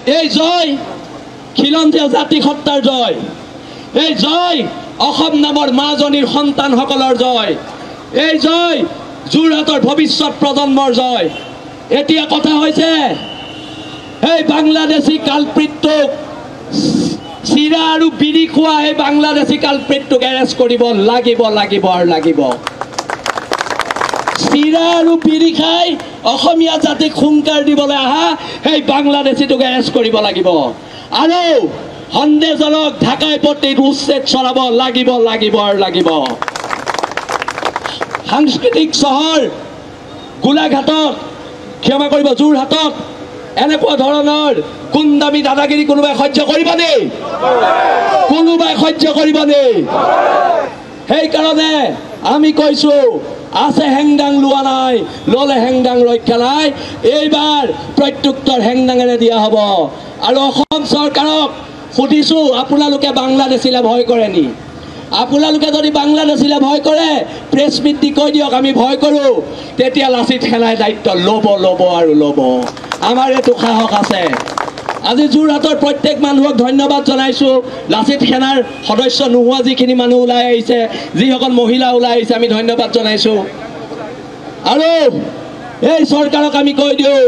এই জয় খিলঞ্জীয়া জাতি সত্তাৰ জয়, এই জয় অসম নামৰ মাজনীৰ সন্তানসকলৰ জয়, এই জয় যোৰহাটৰ ভৱিষ্যত প্ৰজন্মৰ জয়। এতিয়া কথা হৈছে এই বাংলাদেশী কালপ্ৰিতটোক চিৰা আৰু বিড়ি খোৱা এই বাংলাদেশী কালপ্ৰিতটোক এৰেষ্ট কৰিব লাগিব লাগিব আৰু লাগিব। চিৰা আৰু বিড়ি খাই অসমীয়া জাতিক হুংকাৰ দিবলৈ অহা সেই বাংলাদেশীটোক এৰেষ্ট কৰিব লাগিব আৰু সন্দেহজনক ঢাকাই পট্টিত উচ্ছেদ চলাব লাগিব লাগিব আৰু লাগিব। সাংস্কৃতিক চহৰ গোলাঘাটত ক্ষমা কৰিব যোৰহাটত এনেকুৱা ধৰণৰ গুণ্ডামি দাদাগিৰি কোনোবাই সহ্য কৰিবনে? কোনোবাই সহ্য কৰিবনে? সেইকাৰণে আমি কৈছো আছে হেংদাং লোৱা নাই, ললে হেংদাং ৰক্ষা নাই। এইবাৰ প্ৰত্যুত্তৰ হেংদাঙেৰে দিয়া হ'ব আৰু অসম চৰকাৰক সুধিছো আপোনালোকে বাংলাদেশীলে ভয় কৰে নি? আপোনালোকে যদি বাংলাদেশীলে ভয় কৰে প্ৰেছ মিট দি কৈ দিয়ক আমি ভয় কৰোঁ, তেতিয়া লাচিত সেনাই দায়িত্ব ল'ব ল'ব আৰু ল'ব। আমাৰ এইটো সাহস আছে। আজি যোৰহাটৰ প্ৰত্যেক মানুহক ধন্যবাদ জনাইছোঁ। লাচিত সেনাৰ সদস্য নোহোৱা যিখিনি মানুহ ওলাই আহিছে, যিসকল মহিলা ওলাই আহিছে, আমি ধন্যবাদ জনাইছোঁ। আৰু এই চৰকাৰক আমি কৈ দিওঁ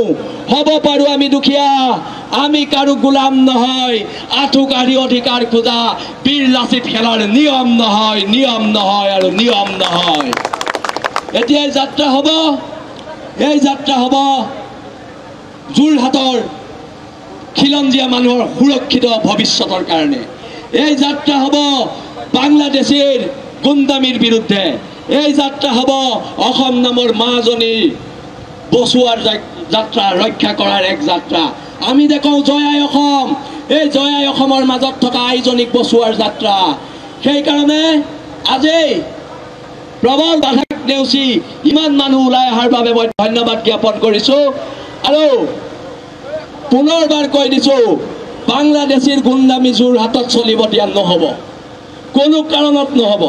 হ'ব পাৰোঁ আমি দুখীয়া, আমি কাৰো গোলাম নহয়, আঁঠু কাঢ়ি অধিকাৰ খোজা বীৰ লাচিত সেনাৰ নিয়ম নহয়, নিয়ম নহয় আৰু নিয়ম নহয়। এতিয়া এই যাত্ৰা হ'ব, এই যাত্ৰা হ'ব যোৰহাটৰ খিলঞ্জীয়া মানুহৰ সুৰক্ষিত ভৱিষ্যতৰ কাৰণে। এই যাত্ৰা হ'ব বাংলাদেশীৰ গুণ্ডামিৰ বিৰুদ্ধে, এই যাত্ৰা হ'ব অসম নামৰ মাজনী বচোৱাৰ যাত্ৰা, ৰক্ষা কৰাৰ এক যাত্ৰা। আমি দেখোঁ জয় আই অসম, এই জয় আই অসমৰ মাজত থকা আইজনীক বচোৱাৰ যাত্ৰা। সেইকাৰণে আজি প্ৰবল বাধাক নেওচি ইমান মানুহ ওলাই অহাৰ বাবে মই ধন্যবাদ জ্ঞাপন কৰিছোঁ আৰু পুনৰবাৰ কৈ দিছোঁ বাংলাদেশীৰ গুণ্ডামি যোৰহাটত চলিব দিয়া নহ'ব, কোনো কাৰণত নহ'ব।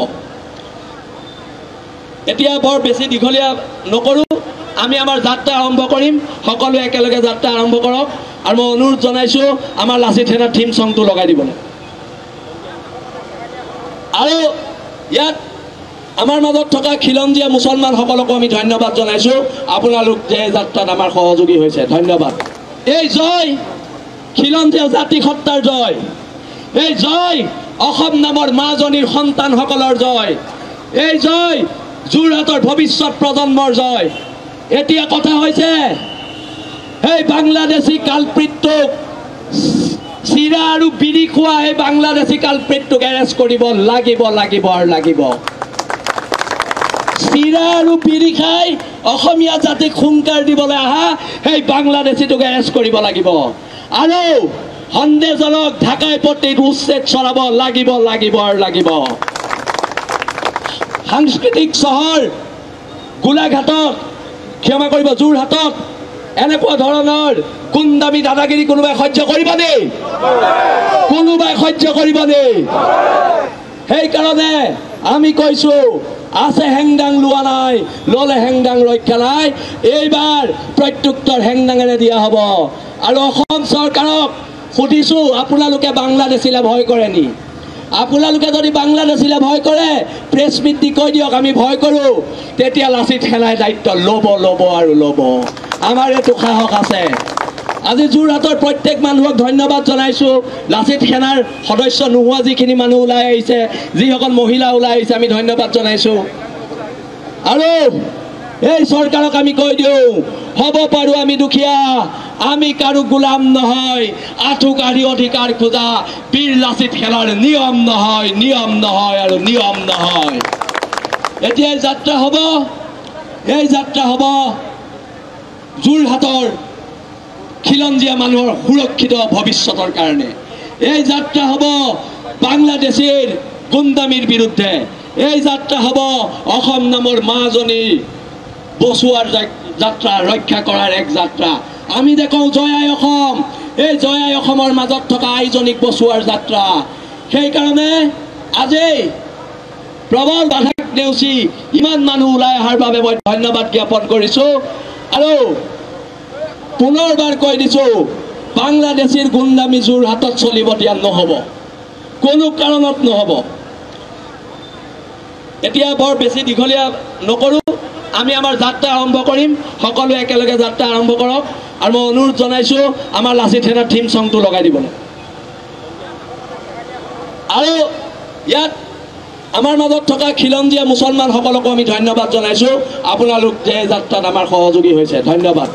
এতিয়া বৰ বেছি দীঘলীয়া নকৰোঁ, আমি আমাৰ যাত্ৰা আৰম্ভ কৰিম। সকলোৱে একেলগে যাত্ৰা আৰম্ভ কৰক আৰু মই অনুৰোধ জনাইছোঁ আমাৰ লাচিত সেনাৰ থিম ছংটো লগাই দিবলৈ। আৰু ইয়াত আমাৰ মাজত থকা খিলঞ্জীয়া মুছলমানসকলকো আমি ধন্যবাদ জনাইছোঁ, আপোনালোক যে যাত্ৰাত আমাৰ সহযোগী হৈছে, ধন্যবাদ। এই জয় খিলঞ্জীয়া জাতি সত্তাৰ জয়, এই জয় অসম নামৰ মাজনীৰ সন্তানসকলৰ জয়, এই জয় যোৰহাটৰ ভৱিষ্যত প্ৰজন্মৰ জয়। এতিয়া কথা হৈছে এই বাংলাদেশী কালপ্ৰিতটোক চিৰা আৰু বিড়ি খোৱা এই বাংলাদেশী কালপ্ৰিতটোক এৰেষ্ট কৰিব লাগিব লাগিব আৰু লাগিব। চিৰা আৰু বিড়ি খাই অসমীয়া জাতিক হুংকাৰ দিবলৈ অহা সেই বাংলাদেশীটোক এৰেষ্ট কৰিব লাগিব আৰু সন্দেহজনক ঢাকাই পট্টিত উচ্ছেদ চলাব লাগিব লাগিব আৰু লাগিব। সাংস্কৃতিক চহৰ গোলাঘাটত ক্ষমা কৰিব যোৰহাটত এনেকুৱা ধৰণৰ গুণ্ডামি দাদাগিৰি কোনোবাই সহ্য কৰিবনে? কোনোবাই সহ্য কৰিবনে? সেইকাৰণে আমি কৈছোঁ আছে হেংদাং লোৱা নাই, ললে হেংদাং ৰক্ষা নাই। এইবাৰ প্ৰত্যুত্তৰ হেংদাঙেৰে দিয়া হ'ব আৰু অসম চৰকাৰক সুধিছোঁ আপোনালোকে বাংলাদেশীলে ভয় কৰে নি? আপোনালোকে যদি বাংলাদেশীলে ভয় কৰে প্ৰেছ মিট দি কৈ দিয়ক আমি ভয় কৰোঁ, তেতিয়া লাচিত সেনাই দায়িত্ব ল'ব ল'ব আৰু ল'ব। আমাৰ এইটো সাহস আছে। আজি যোৰহাটৰ প্ৰত্যেক মানুহক ধন্যবাদ জনাইছোঁ। লাচিত সেনাৰ সদস্য নোহোৱা যিখিনি মানুহ ওলাই আহিছে, যিসকল মহিলা ওলাই আহিছে, আমি ধন্যবাদ জনাইছোঁ। আৰু এই চৰকাৰক আমি কৈ দিওঁ হ'ব পাৰোঁ আমি দুখীয়া, আমি কাৰো গোলাম নহয়, আঁঠু কাঢ়ি অধিকাৰ খোজা বীৰ লাচিত সেনাৰ নিয়ম নহয়, নিয়ম নহয় আৰু নিয়ম নহয়। এতিয়া এই যাত্ৰা হ'ব, এই যাত্ৰা হ'ব যোৰহাটৰ খিলঞ্জীয়া মানুহৰ সুৰক্ষিত ভৱিষ্যতৰ কাৰণে। এই যাত্ৰা হ'ব বাংলাদেশীৰ গুণ্ডামিৰ বিৰুদ্ধে, এই যাত্ৰা হ'ব অসম নামৰ মাজনী বচোৱাৰ যাত্ৰা, ৰক্ষা কৰাৰ এক যাত্ৰা। আমি দেখোঁ জয় আই অসম, এই জয় আই অসমৰ মাজত থকা আইজনীক বচোৱাৰ যাত্ৰা। সেইকাৰণে আজি প্ৰবল বাধাক নেওচি ইমান মানুহ ওলাই অহাৰ বাবে মই ধন্যবাদ জ্ঞাপন কৰিছোঁ আৰু পুনৰবাৰ কৈ দিছোঁ বাংলাদেশীৰ গুণ্ডামি যোৰহাটত চলিব দিয়া নহ'ব, কোনো কাৰণত নহ'ব। এতিয়া বৰ বেছি দীঘলীয়া নকৰোঁ, আমি আমাৰ যাত্ৰা আৰম্ভ কৰিম। সকলোৱে একেলগে যাত্ৰা আৰম্ভ কৰক। আৰু মই অনুৰোধ জনাইছোঁ আমাৰ লাচিত সেনাৰ থিম ছংটো লগাই দিবলৈ। আৰু ইয়াত আমাৰ মাজত থকা খিলঞ্জীয়া মুছলমানসকলকো আমি ধন্যবাদ জনাইছোঁ, আপোনালোক যে যাত্ৰাত আমাৰ সহযোগী হৈছে। ধন্যবাদ।